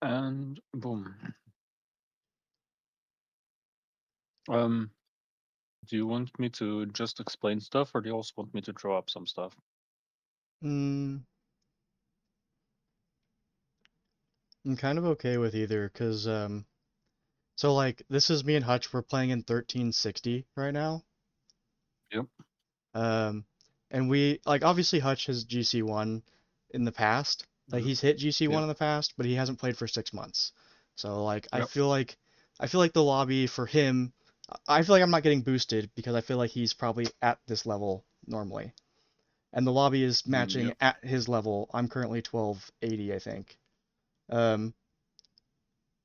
And boom. Um, do you want me to just explain stuff, or do you also want me to draw up some stuff? Mm, I'm kind of okay with either, cause so like this is me and Hutch. We're playing in 1360 right now. Yep. Um, and we like obviously Hutch has GC1 in the past. Like Mm-hmm. he's hit GC1 Yep. in the past, but he hasn't played for 6 months. So like Yep. I feel like the lobby for him, I feel like I'm not getting boosted because I feel like he's probably at this level normally. And the lobby is matching Yep. at his level. I'm currently 1280, I think. Um,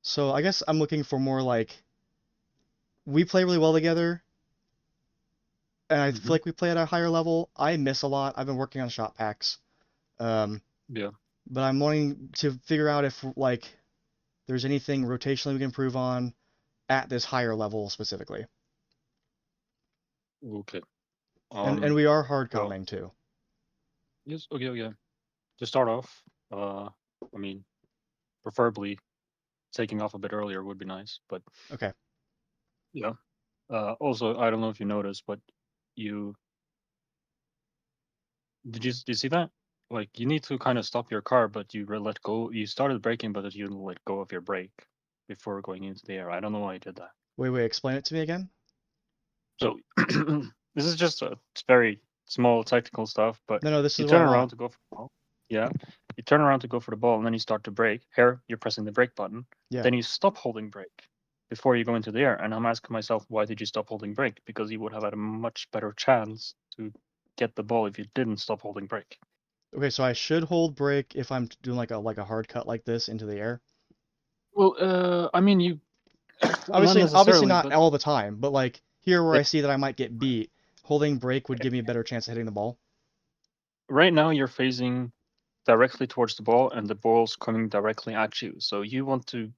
so I guess I'm looking for more like we play really well together, and I feel Mm-hmm. like we play at a higher level. I miss a lot. I've been working on shot packs. Um, Yeah. but I'm wanting to figure out if like there's anything rotationally we can improve on at this higher level specifically. Okay. And we are hard Well, coming too. yes. Okay. Okay. To start off, I mean, preferably taking off a bit earlier would be nice, but Okay. yeah. Also, I don't know if you noticed, but you did you see that? Like, you need to kind of stop your car, but let go. You started braking, but you didn't let go of your brake before going into the air. I don't know why you did that. Wait, explain it to me again. So this is just it's very small technical stuff, but No, this you is what turn I around want. to go for the ball. Yeah, you turn around to go for the ball, and then you start to brake. Here, you're pressing the brake button. Yeah. Then you stop holding brake before you go into the air. And I'm asking myself, why did you stop holding brake? Because you would have had a much better chance to get the ball if you didn't stop holding brake. Okay, so I should hold brake if I'm doing like a hard cut like this into the air. Well, I mean, you not Obviously necessarily, not but all the time, but like here where they, I see that I might get beat, holding brake would give me a better chance of hitting the ball. right now you're facing directly towards the ball, and the ball's coming directly at you. So you want to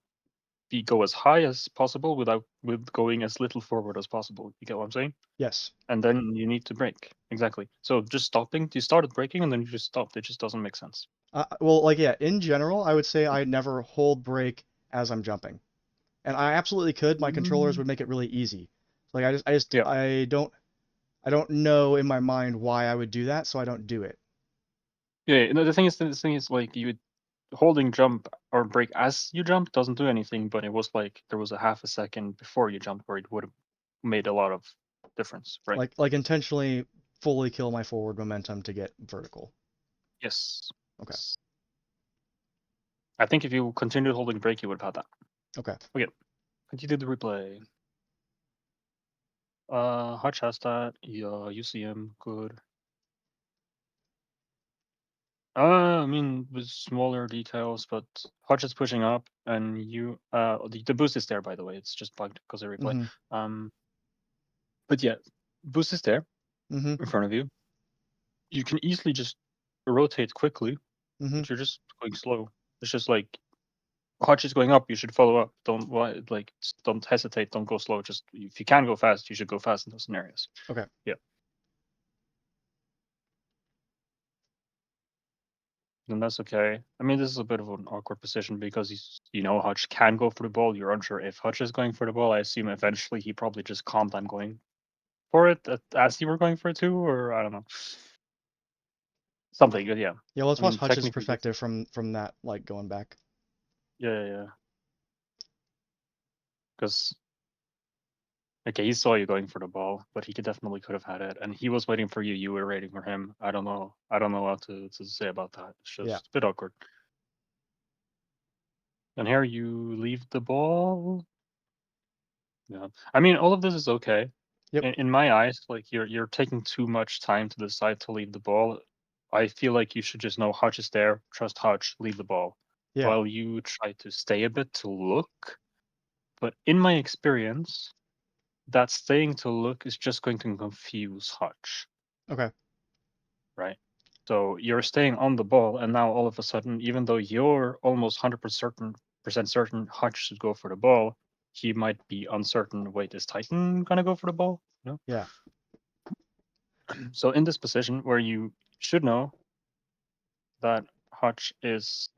go as high as possible with going as little forward as possible. You get what I'm saying? Yes. And then you need to brake. Exactly. So just stopping, you started braking and then you just stopped. It just doesn't make sense. Well, like yeah, in general, I would say I never hold brake as I'm jumping, and I absolutely could. My controllers Mm. would make it really easy. Like Yeah. I don't know in my mind why I would do that, so I don't do it. Yeah. No, the thing is like you holding jump or brake as you jump doesn't do anything, but it was like there was a half a second before you jumped where it would have made a lot of difference, right? Like intentionally fully kill my forward momentum to get vertical. Yes. Okay. Yes. I think if you continued holding brake, you would have had that. Okay. Okay. Continue the replay. Hutch has that. Yeah, you see him. Good. I mean, with smaller details, but Hutch is pushing up, and the boost is there, by the way. It's just bugged because of replay. Mm-hmm. Um, but yeah, boost is there Mm-hmm. in front of you. You can easily just rotate quickly, Mm-hmm. but you're just going slow. It's just like Hutch is going up, you should follow up. Don't hesitate. Don't go slow. Just if you can go fast, you should go fast in those scenarios. Okay. Yeah. Then that's okay. I mean, this is a bit of an awkward position because Hutch can go for the ball. You're unsure if Hutch is going for the ball. I assume eventually he probably just calmed I'm going for it as you were going for it too, or I don't know. Something good, yeah. Yeah, let's I watch mean, Hutch's technically, perspective from that like going back. yeah, yeah, yeah. Because okay, he saw you going for the ball, but he could have had it, and he was waiting for you. You were waiting for him. I don't know. I don't know what to say about that. It's Yeah. just a bit awkward. And here you leave the ball. Yeah. I mean, all of this is okay. Yep. In my eyes, like you're taking too much time to decide to leave the ball. I feel like you should just know Hutch is there, trust Hutch, leave the ball. Yeah. While you try to stay a bit to look. But in my experience, that staying to look is just going to confuse Hutch, Okay. right? So you're staying on the ball, and now all of a sudden, even though you're almost 100% certain Hutch should go for the ball, he might be uncertain. Wait, is Titan gonna go for the ball? No. Yeah. So in this position where you should know that Hutch is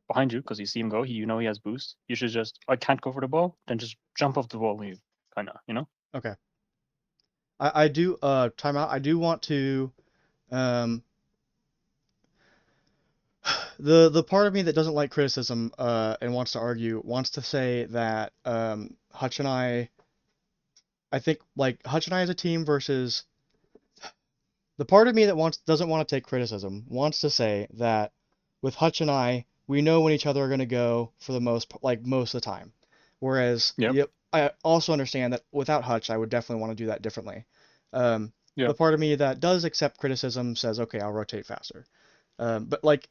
behind you because you see him go. You know he has boost. You should just, I can't go for the ball, then just jump off the wall. And you kind of, you know. Okay. I do timeout. I do want to um the part of me that doesn't like criticism and wants to argue wants to say that Hutch and I think like Hutch and I as a team versus the part of me that wants doesn't want to take criticism wants to say that with Hutch and I, we know when each other are going to go for the most of the time. Whereas Yep. I also understand that without Hutch, I would definitely want to do that differently. The Yep. part of me that does accept criticism says, okay, I'll rotate faster. But like,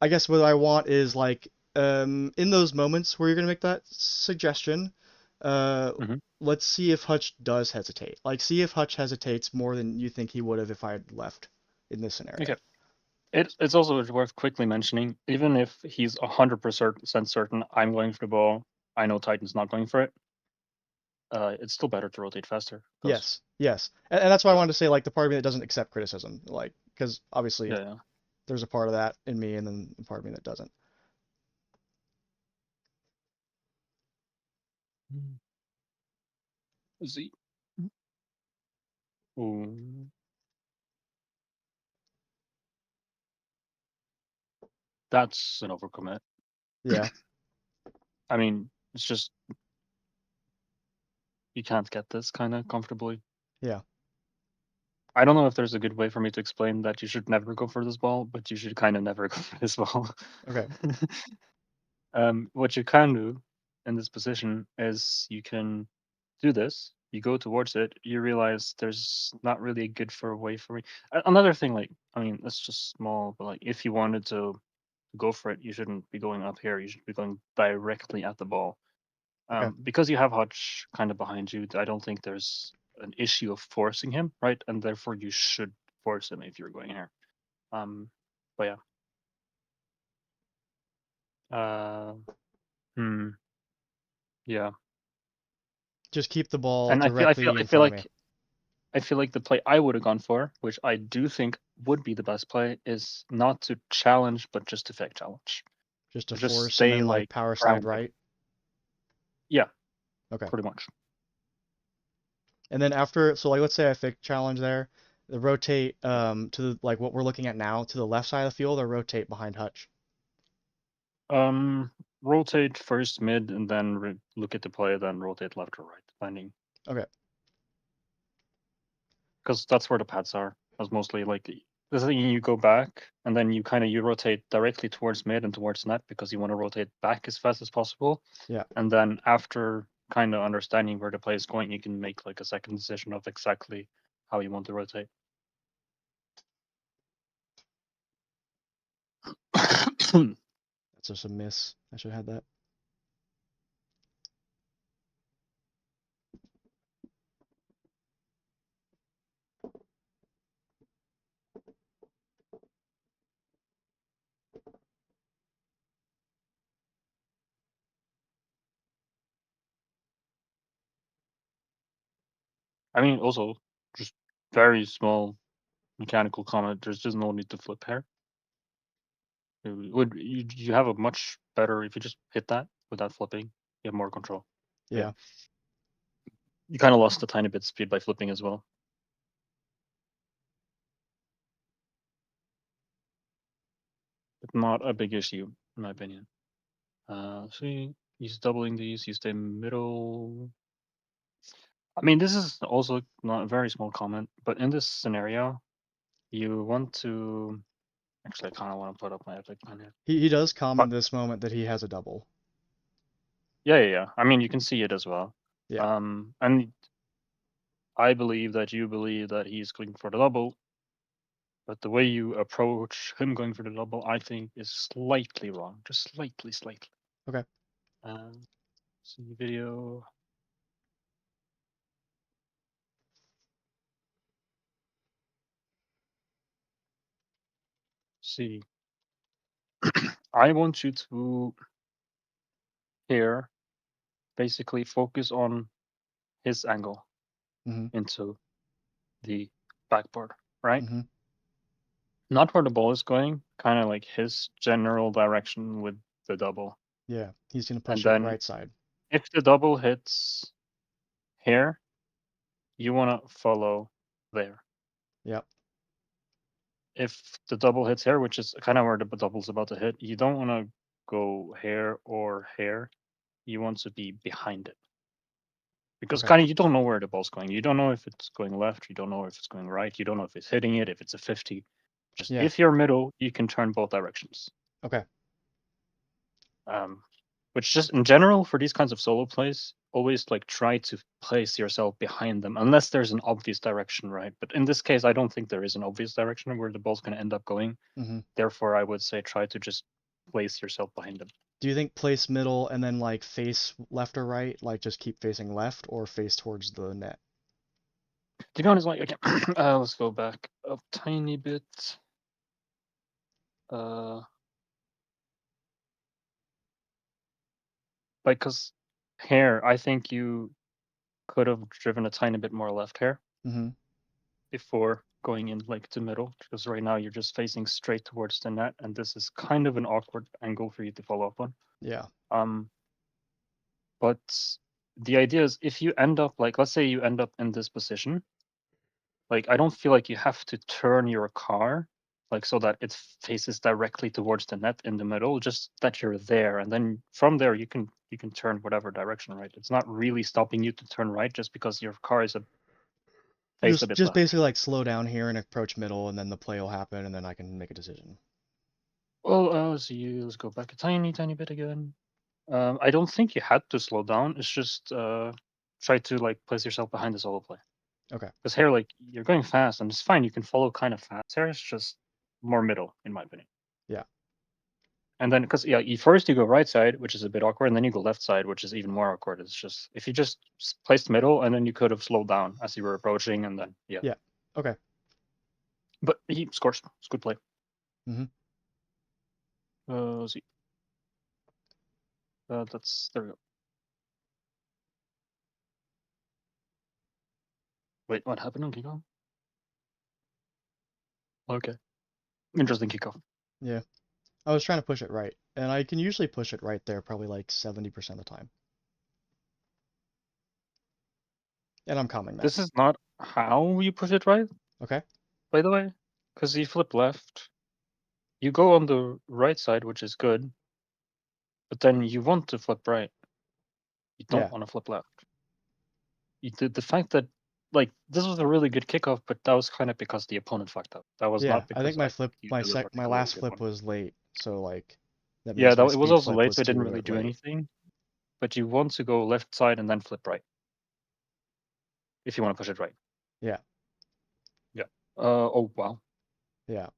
I guess what I want is like, in those moments where you're going to make that suggestion, uh, Hmm. let's see if Hutch does hesitate. Like, see if Hutch hesitates more than you think he would have if I had left in this scenario. Okay. It's also worth quickly mentioning, even if he's 100% certain I'm going for the ball, I know Titan's not going for it. It's still better to rotate faster because Yes, yes, and that's why I wanted to say like the part of me that doesn't accept criticism, like because obviously yeah, there's a part of that in me and then a part of me that doesn't. yeah. Z. Ooh, that's an overcommit. Yeah, I mean, it's just you can't get this kind of comfortably. yeah, I don't know if there's a good way for me to explain that you should never go for this ball, but you should kind of never go for this ball. okay, What you can do in this position is you can do this. You go towards it. You realize there's not really a good for way for me. Another thing, like I mean, it's just small, but like if you wanted to go for it, you shouldn't be going up here. You should be going directly at the ball. okay, Because you have Hutch kind of behind you, I don't think there's an issue of forcing him, right? And therefore, you should force him if you're going here. Um, but yeah. Uh, hmm, yeah. just keep the ball And directly in front of me. I feel like the play I would have gone for, which I do think would be the best play, is not to challenge, but just to fake challenge. Just to To just force and stay then like like power slide grounded. right. Yeah, Okay. pretty much. And then after, so like let's say I fake challenge there, the rotate to the, like what we're looking at now to the left side of the field or rotate behind Hutch. Um, Rotate first mid and then look at the play, then rotate left or right, depending. Okay. Because that's where the pads are. That's mostly like this thing you go back and then you kind of you rotate directly towards mid and towards net because you want to rotate back as fast as possible. Yeah. And then after kind of understanding where the play is going, you can make like a second decision of exactly how you want to rotate. That's just a miss. I should have had that. I mean, also just very small mechanical comment. There's just no need to flip here. You have a much better if you just hit that without flipping. You have more control. Yeah, Yeah. you kind of lost a tiny bit speed by flipping as well, but not a big issue in my opinion. See, he's doubling these. You stay middle. I mean, this is also not a very small comment, but in this scenario, you want to. Actually, I kind of want to put up my epic plan here. He does comment But this moment that he has a double. yeah. I mean, you can see it as well. Yeah. And I believe that you believe that he's going for the double, but the way you approach him going for the double, I think, is slightly wrong. Just slightly. Okay. Um, See video. See, I want you to here basically focus on his angle Mm-hmm. into the backboard, right? Mm-hmm. Not where the ball is going, kind of like his general direction with the double. Yeah, he's gonna And push it then right side. if the double hits here, you want to follow there. Yep. If the double hits here, which is kind of where the double's about to hit, you don't want to go here or here. You want to be behind it. Because Okay. kind of you don't know where the ball's going. You don't know if it's going left. You don't know if it's going right. You don't know if it's hitting it, if it's a 50. Just Yeah. if you're middle, you can turn both directions. Okay. Um, which just in general for these kinds of solo plays, always like try to place yourself behind them unless there's an obvious direction, right? But in this case, I don't think there is an obvious direction where the ball's going to end up going. Mm-hmm. Therefore, I would say try to just place yourself behind them. Do you think place middle and then like face left or right, like just keep facing left or face towards the net? To be honest, like okay, let's go back a tiny bit. Uh, like, cause here, I think you could have driven a tiny bit more left here Mm-hmm. before going in like to middle, because right now you're just facing straight towards the net, and this is kind of an awkward angle for you to follow up on. Yeah. Um, but the idea is if you end up like, let's say you end up in this position, like I don't feel like you have to turn your car like so that it faces directly towards the net in the middle, just that you're there, and then from there you can turn whatever direction, right? It's not really stopping you to turn right just because your car is faced a bit Just left. basically like slow down here and approach middle, and then the play will happen, and then I can make a decision. Well, let's go back a tiny bit again. I don't think you had to slow down. It's just try to like place yourself behind the solo play. Okay. Because here, like you're going fast, and it's fine. You can follow kind of fast. Here, it's just more middle, in my opinion. Yeah. And then, because yeah, first you go right side, which is a bit awkward, and then you go left side, which is even more awkward. It's just if you just placed middle, and then you could have slowed down as you were approaching, and then yeah. Yeah. Okay. But he scores. It's a good play. Mm-hmm. Let's see. That's there we go. Wait, what happened on kickoff? Okay, interesting kickoff. Yeah. I was trying to push it right, and I can usually push it right there probably like 70% of the time. And I'm calming that. This is not how you push it right, Okay? by the way, because you flip left. You go on the right side, which is good, but then you want to flip right. You don't Yeah. want to flip left. The fact that like this was a really good kickoff, but that was kind of because the opponent fucked up. That was Yeah. not I think because my I flip think you delivered my a really last good flip one. was late, so like that Yeah, means my it was speed also flip late, was so it didn't too really do late. anything. But you want to go left side and then flip right if you want to push it right. Yeah. Yeah. Oh wow, Yeah.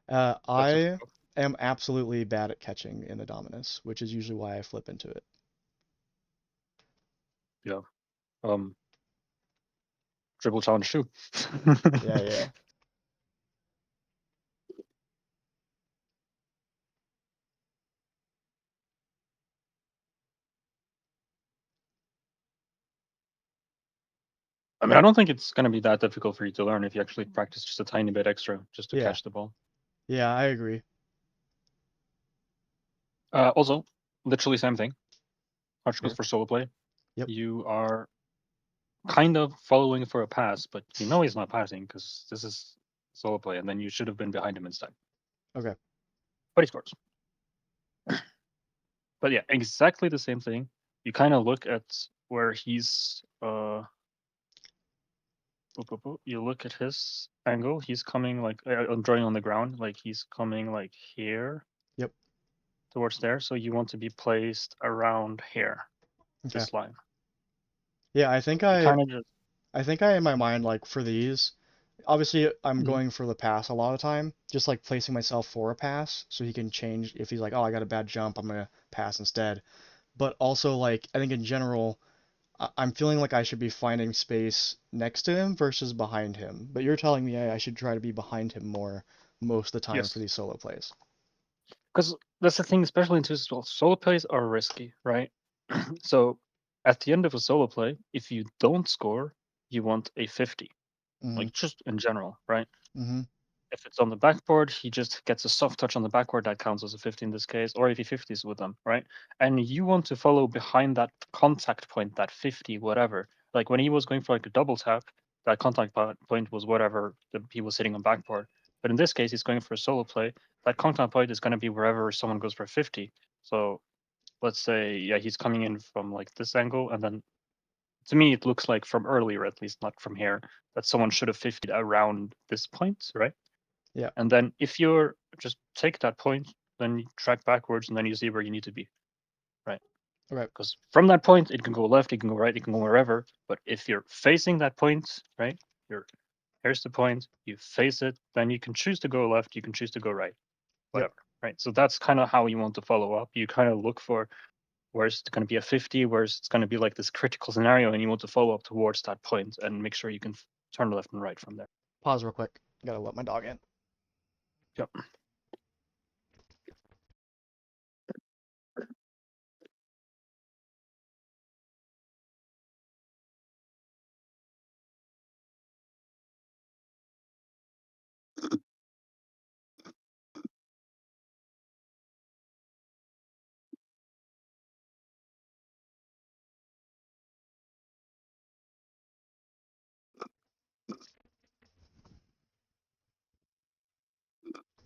that's a I kickoff. am absolutely bad at catching in the Dominus, which is usually why I flip into it. Yeah. Um, dribble challenge too. Yeah, yeah. I mean, I don't think it's going to be that difficult for you to learn if you actually practice just a tiny bit extra just to Yeah. catch the ball. Yeah, I agree. Also, literally same thing. Hutch goes Here. for solo play. Yep. You are kind of following for a pass, but you know he's not passing because this is solo play, and then you should have been behind him instead. Okay. But he scores. But yeah, exactly the same thing. You kind of look at where he's you look at his angle. He's coming like I'm drawing on the ground, like he's coming like here Yep. towards there. So you want to be placed around here, Okay. this line. Yeah, You kind of just I think I in my mind like for these, obviously I'm Mhm. going for the pass a lot of time, just like placing myself for a pass so he can change if he's like, "Oh, I got a bad jump, I'm gonna pass instead." But also like I think in general I'm feeling like I should be finding space next to him versus behind him. But you're telling me I should try to be behind him more most of the time for yes, these solo plays. because that's the thing, especially in twos as well. Solo plays are risky, right? So at the end of a solo play, if you don't score, you want a 50, Mm-hmm. like just in general, right? Mm-hmm. If it's on the backboard, he just gets a soft touch on the backboard that counts as a 50 in this case, or if he 50s with them, right? And you want to follow behind that contact point, that 50, whatever. Like when he was going for like a double tap, that contact point was whatever he was hitting on backboard. But in this case, he's going for a solo play. That contact point is going to be wherever someone goes for 50. So let's say, yeah, he's coming in from like this angle, and then to me, it looks like from earlier, at least not from here, that someone should have 50'd around this point, right? Yeah. And then if you're just take that point, then you track backwards, and then you see where you need to be, right? Okay. Because from that point, it can go left, it can go right, it can go wherever. But if you're facing that point, right, here's the point, you face it, then you can choose to go left, you can choose to go right, Yep. whatever, right? So that's kind of how you want to follow up. You kind of look for where's it going to be a 50, where's it's going to be like this critical scenario, and you want to follow up towards that point and make sure you can turn left and right from there. Pause real quick. Gotta let my dog in. Yep.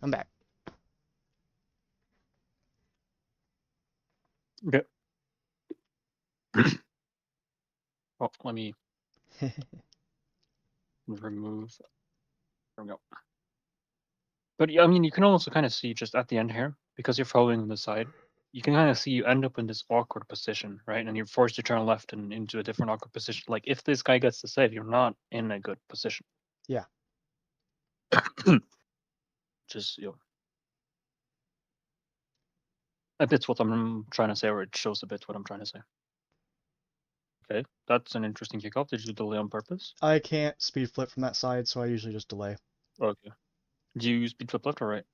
I'm back. Okay. Oh, let me remove. There we go. But yeah, I mean, you can also kind of see just at the end here, because you're following on the side, you can kind of see you end up in this awkward position, right? And you're forced to turn left and into a different awkward position. Like if this guy gets the save, you're not in a good position. Yeah. Just a bit's what I'm trying to say, or it shows a bit what I'm trying to say. Okay, that's an interesting kickoff. Did you delay on purpose? I can't speed flip from that side, so I usually just delay. Okay. Do you use speed flip left or right?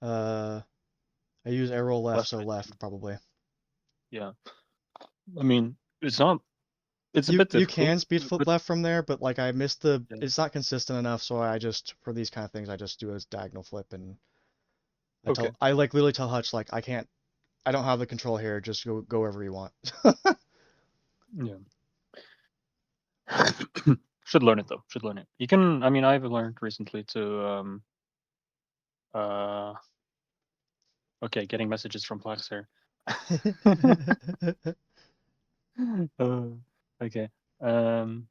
Uh, I use arrow left, Left, so I left think. probably. Yeah. I mean, it's not. It's a You bit you difficult, can speed flip but left from there, but like I missed the. yeah. It's not consistent enough, so I just for these kind of things I just do a diagonal flip and Okay. I like literally tell Hutch like I don't have the control here. Just go wherever you want. Yeah. Should learn it though. Should learn it. You can. I mean, I've learned recently to uh. Okay, getting messages from Plex here. uh, okay. Um.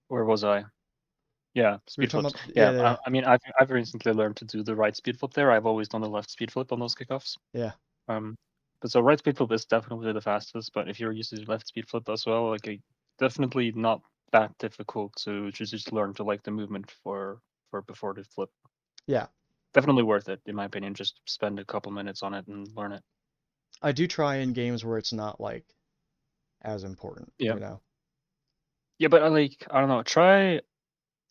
Where was I? Yeah, We were speed talking flips. about Yeah, yeah. I mean, I've recently learned to do the right speed flip there. I've always done the left speed flip on those kickoffs. Yeah. Um, but so right speed flip is definitely the fastest. But if you're using left speed flip as well, like definitely not that difficult to just learn to like the movement for before the flip. Yeah. Definitely worth it in my opinion. Just spend a couple minutes on it and learn it. I do try in games where it's not like as important, Yeah, you know. yeah, but I don't know. Try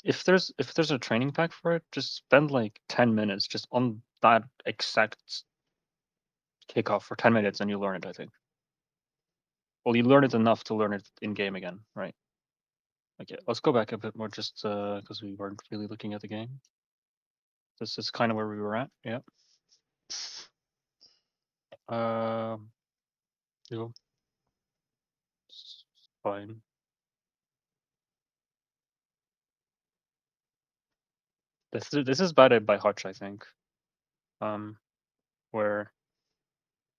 if there's a training pack for it, just spend like 10 minutes just on that exact kickoff for 10 minutes and you learn it. I think. Well, you learn it enough to learn it in game again, right? Okay, let's go back a bit more just because we weren't really looking at the game. This is kind of where we were at. Yeah. Um, yeah, it's fine. This is batted by Hutch, I think. Where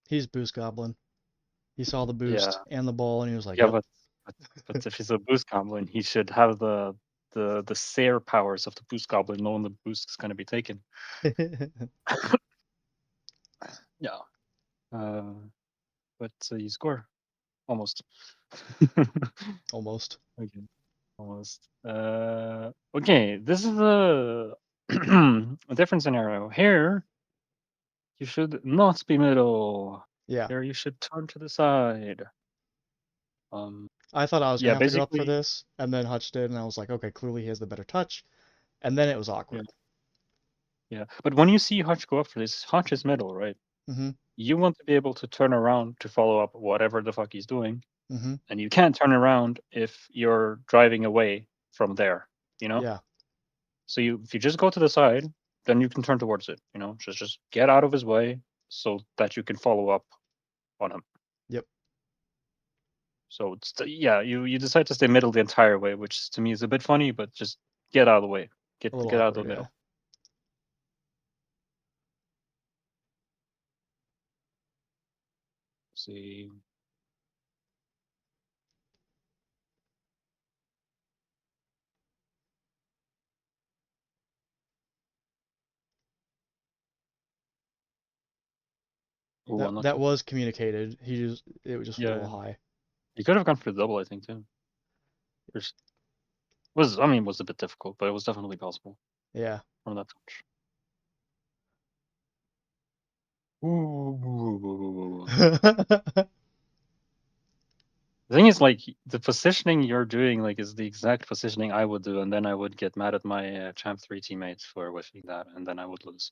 He's Boost Goblin. He saw the yeah, boost and the ball, and he was like, yeah, "Yep." but if he's a boost goblin, he should have the Seer powers of the boost goblin, knowing the boost is going to be taken. Yeah. Uh, but you score almost. Almost. Okay. Almost. Okay, this is a a different scenario. Here, you should not be middle. Yeah. Here, you should turn to the side. I thought I was gonna Yeah, have to go up for basically, this, and then Hutch did, and I was like, okay, clearly he has the better touch. And then it was yeah, awkward. yeah. But when you see Hutch go up for this, Hutch is middle, right? Mm-hmm. You want to be able to turn around to follow up whatever the fuck he's doing, Mm-hmm. and you can't turn around if you're driving away from there, Yeah. So if you just go to the side, then you can turn towards it, just get out of his way so that you can follow up on him. Yep. So yeah, you decide to stay middle the entire way, which to me is a bit funny, but just get out of the way. Get A little get out of awkward, the yeah. middle. See. Ooh, That unlucky. was communicated. It just was a little Yeah, high. you could have gone for the double, I think too. There's was a bit difficult, but it was definitely possible Yeah. from that touch. Ooh. The thing is, like, the positioning you're doing, like, is the exact positioning I would do, and then I would get mad at my champ 3 teammates for whiffing that, and then I would lose.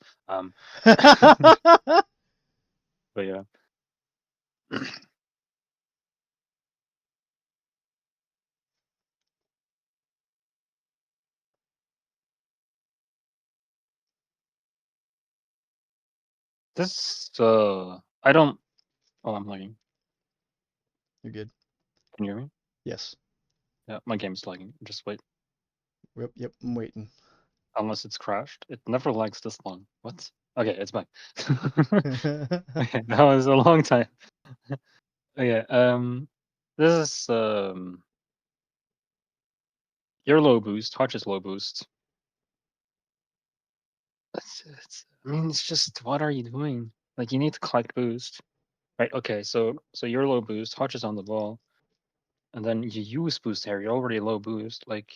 But yeah. This I don't. Oh, I'm lagging. You're good. Can you hear me? Yes. Yeah, my game's lagging. Just wait. Yep, yep, I'm waiting. Unless it's crashed. It never lags this long. What? Okay, it's back. Okay, that was a long time. Okay, this is your low boost, Hutch's low boost. I mean, it's just what are you doing? Like, you need to collect boost, right? Okay, so your low boost, Hutch is on the ball, and then you use boost here. You're already low boost. Like,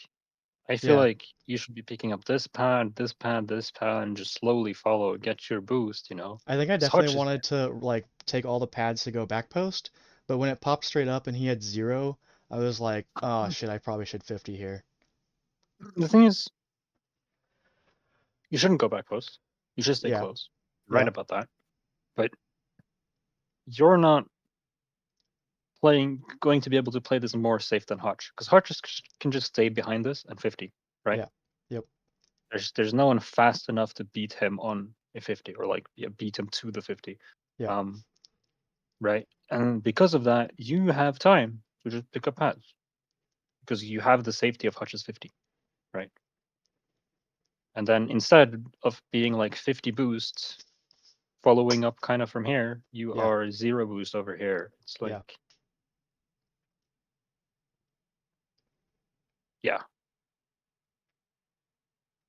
I feel Yeah. like you should be picking up this pad, this pad, this pad, and just slowly follow, get your boost. I think I 'Cause definitely Hutch is wanted to like take all the pads to go back post, but when it popped straight up and he had 0, I was like, oh shit, I probably should 50 here. the thing is, you shouldn't go back post. You should stay Yeah. close. You're right Yeah. about that. But you're not going to be able to play this more safe than Hutch, because Hutch can just stay behind this and 50, right? Yeah. Yep. There's no one fast enough to beat him on a 50 or like beat him to the 50. Yeah. Um, right? And because of that, you have time to just pick up pads because you have the safety of Hutch's 50, right? And then instead of being like 50 boosts following up kind of from here, you Yeah. are 0 boost over here. It's Yeah. like, yeah,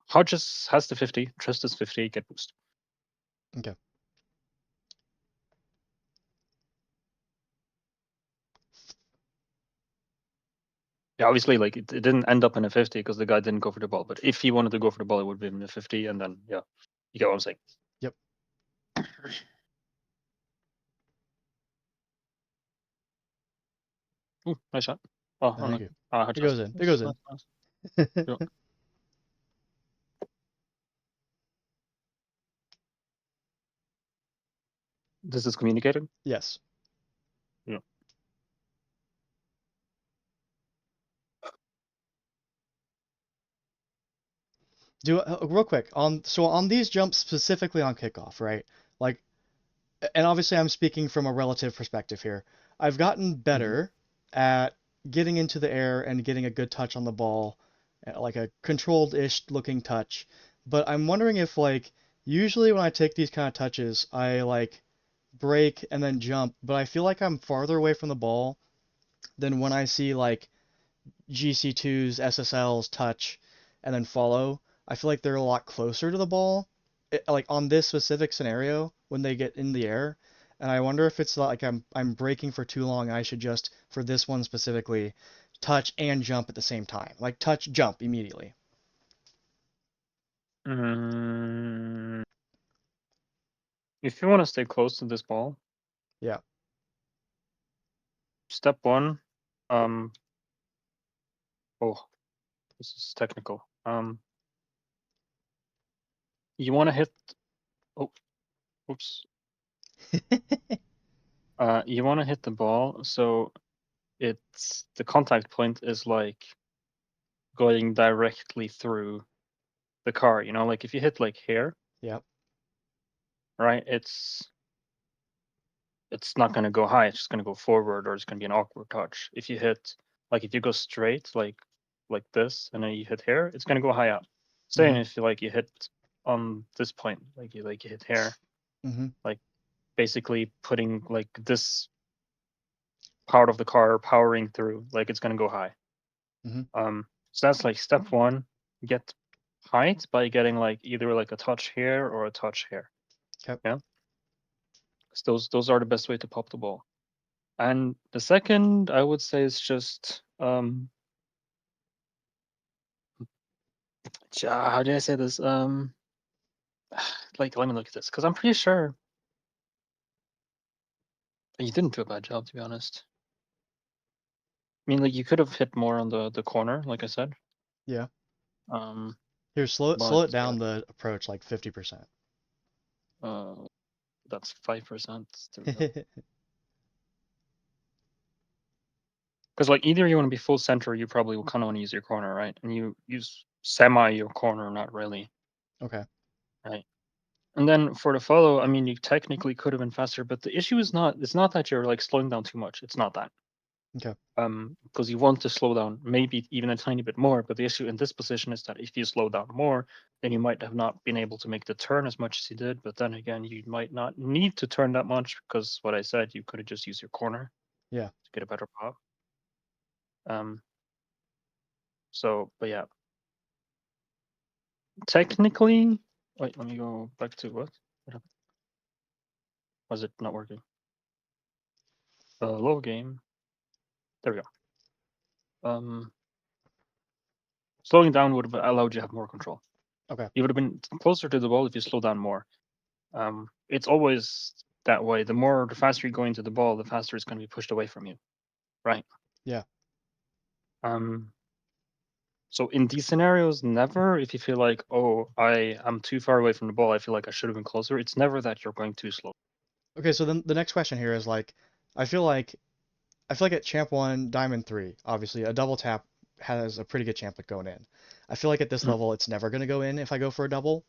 Hodges has the 50, trust is 50, get boost. Okay. Yeah, obviously, like it didn't end up in a 50 because the guy didn't go for the ball. But if he wanted to go for the ball, it would have been a 50, and then yeah, you get what I'm saying. Yep. Ooh, nice shot. Oh, Thank unlucky. you. Hodge It has goes it. in. It Nice, goes nice, in. nice. Yeah. This is communicated. Yes. Yeah. Do real quick on these jumps specifically on kickoff, right? Like, and obviously I'm speaking from a relative perspective here. I've gotten Mhm. better at getting into the air and getting a good touch on the ball, like a controlled-ish looking touch. But I'm wondering if like usually when I take these kind of touches, I like break and then jump, but I feel like I'm farther away from the ball than when I see like GC2s, SSLs touch and then follow. I feel like they're a lot closer to the ball, like on this specific scenario when they get in the air. And I wonder if it's like I'm breaking for too long. I should just for this one specifically touch and jump at the same time, like touch jump immediately. Mm, if you want to stay close to this ball, Yeah, step one. Um. Oh, this is technical. You want to hit. Oh, oops. You want to hit the ball so it's the contact point is like going directly through the car. You know, like if you hit like here, Yep. right? It's not going to go high. It's just going to go forward, or it's going to be an awkward touch. If you hit like if you go straight like this, and then you hit here, it's going to go high up. Same Mm-hmm. if you hit on this point, like you hit here, Mm-hmm. like basically putting like this part of the car powering through, like it's going to go high. Mm-hmm. So that's like step one. Get height by getting like either like a touch here or a touch here. Okay. Yeah, 'cause those are the best way to pop the ball. And the second, I would say, is just how do I say this? Like let me look at this because I'm pretty sure you didn't do a bad job, to be honest. I mean, like you could have hit more on the corner, like I said. Yeah. Um, Here, slow but it down the approach like 50%. uh, that's 5%. There we go. Because like either you want to be full center, you probably will kind of want to use your corner, right? And you use semi your corner, not really, Okay. right? And then for the follow, I mean, you technically could have been faster, but the issue is not it's not that you're like slowing down too much. It's not that. Okay. Because you want to slow down maybe even a tiny bit more, but the issue in this position is that if you slow down more, then you might have not been able to make the turn as much as you did. But then again, you might not need to turn that much because what I said, you could have just used your corner Yeah. to get a better pop. So, but yeah, technically, wait, let me go back to what? What happened? Was it not working? Low game. There we go. Slowing down would have allowed you to have more control. Okay. You would have been closer to the ball if you slow down more. It's always that way. The faster you go into the ball, the faster it's going to be pushed away from you, right? Yeah. Um, so in these scenarios, never if you feel like, oh, I'm too far away from the ball, I feel like I should have been closer. It's never that you're going too slow. Okay, so then the next question here is like, I feel like I feel like at Champ 1, Diamond 3, obviously a double tap has a pretty good chance of going in. I feel like at this Mhm. level it's never gonna go in if I go for a double.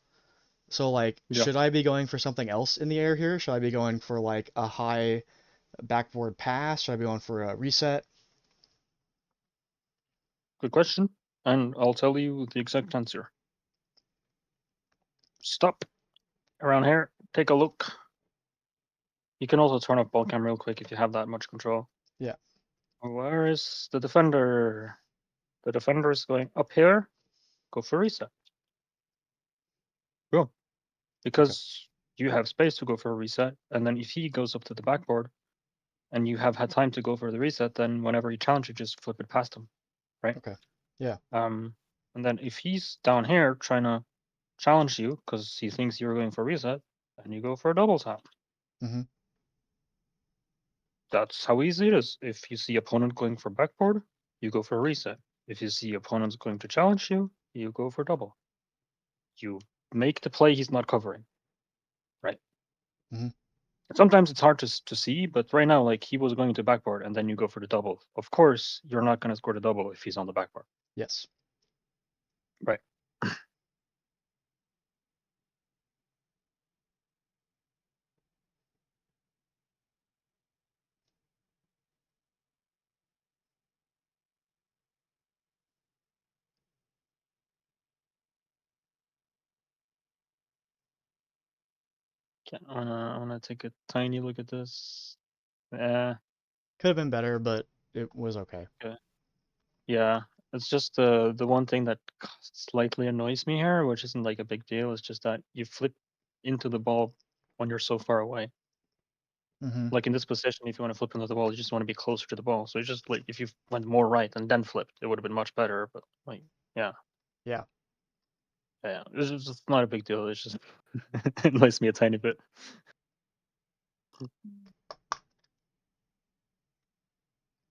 So like, Yeah, should I be going for something else in the air here? Should I be going for like a high backboard pass? Should I be going for a reset? good question. And I'll tell you the exact answer. Stop around here. Take a look. You can also turn off ball cam real quick if you have that much control. Yeah. Where is the defender? The defender is going up here. Go for reset. Go. Okay. Because you have space to go for a reset. And then if he goes up to the backboard and you have had time to go for the reset, then whenever he challenges you, just flip it past him. Right? Okay. Yeah. Um, and then if he's down here trying to challenge you because he thinks you're going for a reset, then you go for a double tap. Mm-hmm. That's how easy it is. If you see opponent going for backboard, you go for a reset. If you see opponents going to challenge you, you go for double. You make the play he's not covering, right? Mm-hmm. Sometimes it's hard to see, but right now, like he was going to backboard and then you go for the double. Of course, you're not going to score the double if he's on the backboard, Yes. right? Okay, I wanna take a tiny look at this. Uh, Could have been better, but it was okay. okay. Yeah, it's just the one thing that slightly annoys me here, which isn't like a big deal. It's just that you flip into the ball when you're so far away. Mm-hmm. Like in this position, if you want to flip into the ball, you just want to be closer to the ball. So it's just like if you went more right and then flipped, it would have been much better. But like, yeah, Yeah. yeah, it's just not a big deal. It's just it annoys me a tiny bit.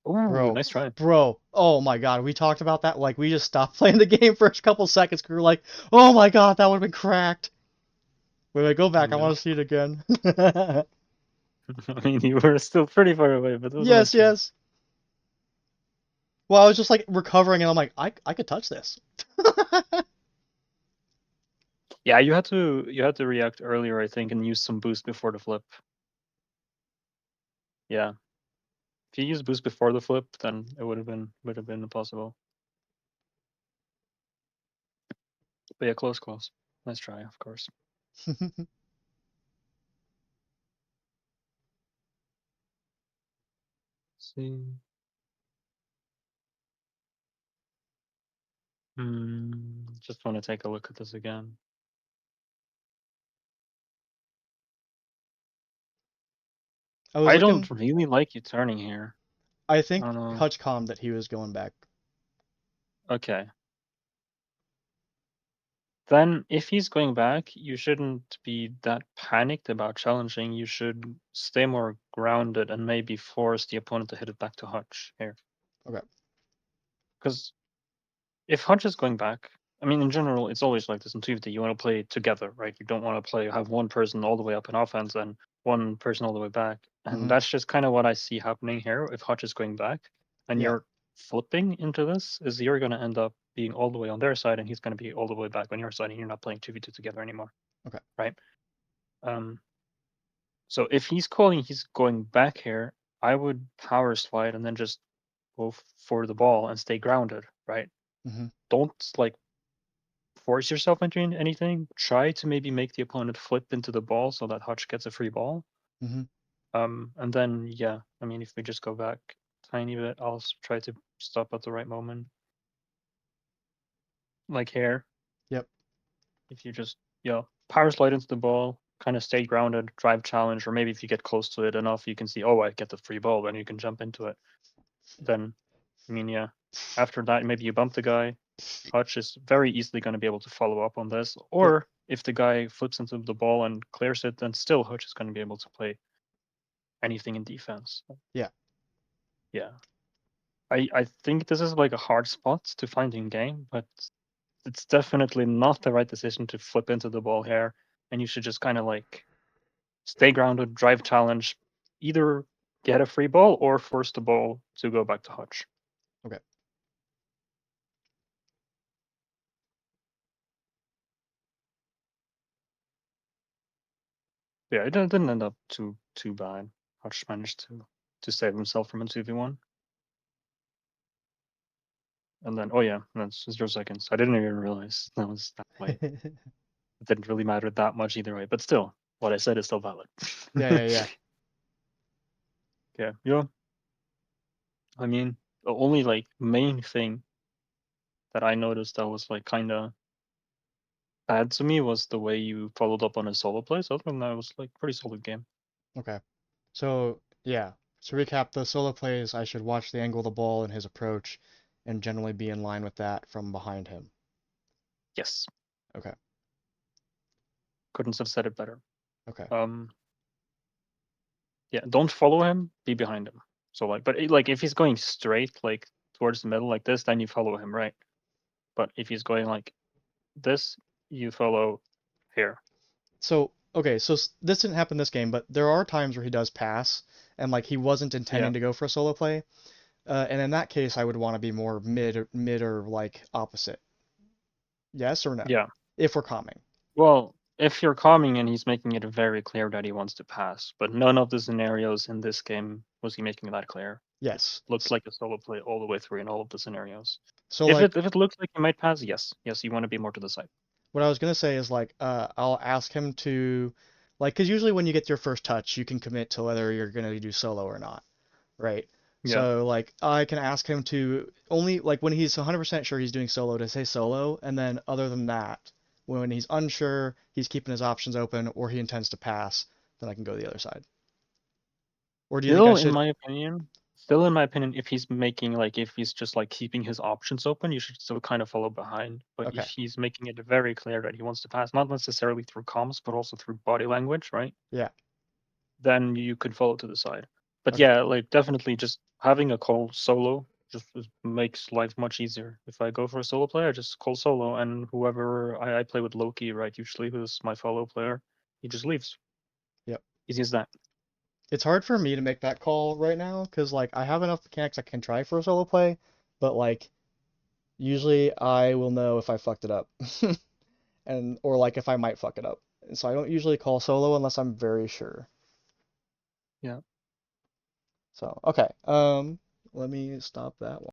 Ooh, Bro, nice try. bro, oh my God, we talked about that. Like, we just stopped playing the game for a couple seconds 'cause we were like, oh my God, that would have been cracked. Wait, wait, go back. I Yeah, want to see it again. I mean, you were still pretty far away, but it was a nice Yes, try. yes. Well, I was just like recovering, and I'm like, I could touch this. Yeah, you had to react earlier, I think, and use some boost before the flip. Yeah. If you used boost before the flip, then it would have been possible. But yeah, close, close. Nice try, of course. See. Just want to take a look at this again. I was I don't looking. really like you turning here. I I don't think know. Hutch calmed that he was going back. Okay. Then if he's going back, you shouldn't be that panicked about challenging. You should stay more grounded and maybe force the opponent to hit it back to Hutch here. Okay. Because if Hutch is going back, I mean, in general, it's always like this in 2v2. You want to play together, right? You don't want to have one person all the way up in offense and one person all the way back. And Hmm. that's just kind of what I see happening here. If Hutch is going back and Yeah. you're flipping into this, is you're going to end up being all the way on their side and he's going to be all the way back on your side and you're not playing 2v2 together anymore, Okay. right? Um, so if he's calling, he's going back here, I would power slide and then just go for the ball and stay grounded, right? Hmm. Don't like force yourself into anything. Try to maybe make the opponent flip into the ball so that Hutch gets a free ball. Hmm. And then yeah, I mean, if we just go back a tiny bit, I'll try to stop at the right moment, like here. Yep. If you just power slide into the ball, kind of stay grounded, drive challenge, or maybe if you get close to it enough, you can see, oh, I get the free ball, then you can jump into it. Then, I mean, yeah. After that, maybe you bump the guy. Hutch is very easily going to be able to follow up on this. Yep. Or if the guy flips into the ball and clears it, then still Hutch is going to be able to play anything in defense. Yeah. Yeah. I think this is like a hard spot to find in game, but it's definitely not the right decision to flip into the ball here. And you should just kind of like stay grounded, drive challenge, either get a free ball or force the ball to go back to Hutch. Okay. Yeah, it didn't end up too bad. Hutch managed to save himself from a 2v1. And then, oh yeah, that's 0 seconds. I didn't even realize that was that way. It didn't really matter that much either way, but still, what I said is still valid. Yeah. Yeah. Yeah. Yeah, yeah. I mean, the only like main thing that I noticed that was like kind of bad to me was the way you followed up on a solo play. So other than that, it was like pretty solid game. Okay. So yeah. To recap, the solo plays, I should watch the angle of the ball and his approach, and generally be in line with that from behind him. Yes, Okay. couldn't have said it better. Okay. Um, yeah, don't follow him, be behind him. So like, but like if he's going straight like towards the middle like this, then you follow him, right? But if he's going like this, you follow here. So okay. So this didn't happen this game, but there are times where he does pass, and like he wasn't Yeah, intending to go for a solo play. And in that case, I would want to be more mid or like opposite. Yes or no? yeah. If we're calming. Well, if you're calming and he's making it very clear that he wants to pass, but none of the scenarios in this game was he making that clear. It Yes. looked like a solo play all the way through in all of the scenarios. So like If it looks like he might pass, yes, yes, you want to be more to the side. what I was gonna say is like I'll ask him to like because usually when you get your first touch, you can commit to whether you're gonna do solo or not, right? Yeah. So like I can ask him to only like when he's 100% sure he's doing solo to say solo, and then other than that, when he's unsure, he's keeping his options open, or he intends to pass, then I can go the other side. Or do you think I Still, in should? my opinion, still in my opinion, if he's making like if he's just like keeping his options open, you should still kind of follow behind. But if Okay, he's making it very clear that he wants to pass, not necessarily through comms, but also through body language, right? yeah, Then you could follow to the side. But okay, yeah, like definitely just having a call solo just makes life much easier. If I go for a solo player, I just call solo, and whoever I play with Loki, right? Usually, who's my follow player, he just leaves. yep. Easy as that. It's hard for me to make that call right now because like I have enough mechanics I can try for a solo play, but like usually I will know if I fucked it up. And or like if I might fuck it up. And so I don't usually call solo unless I'm very sure. Yeah. So, okay. Let me stop that one.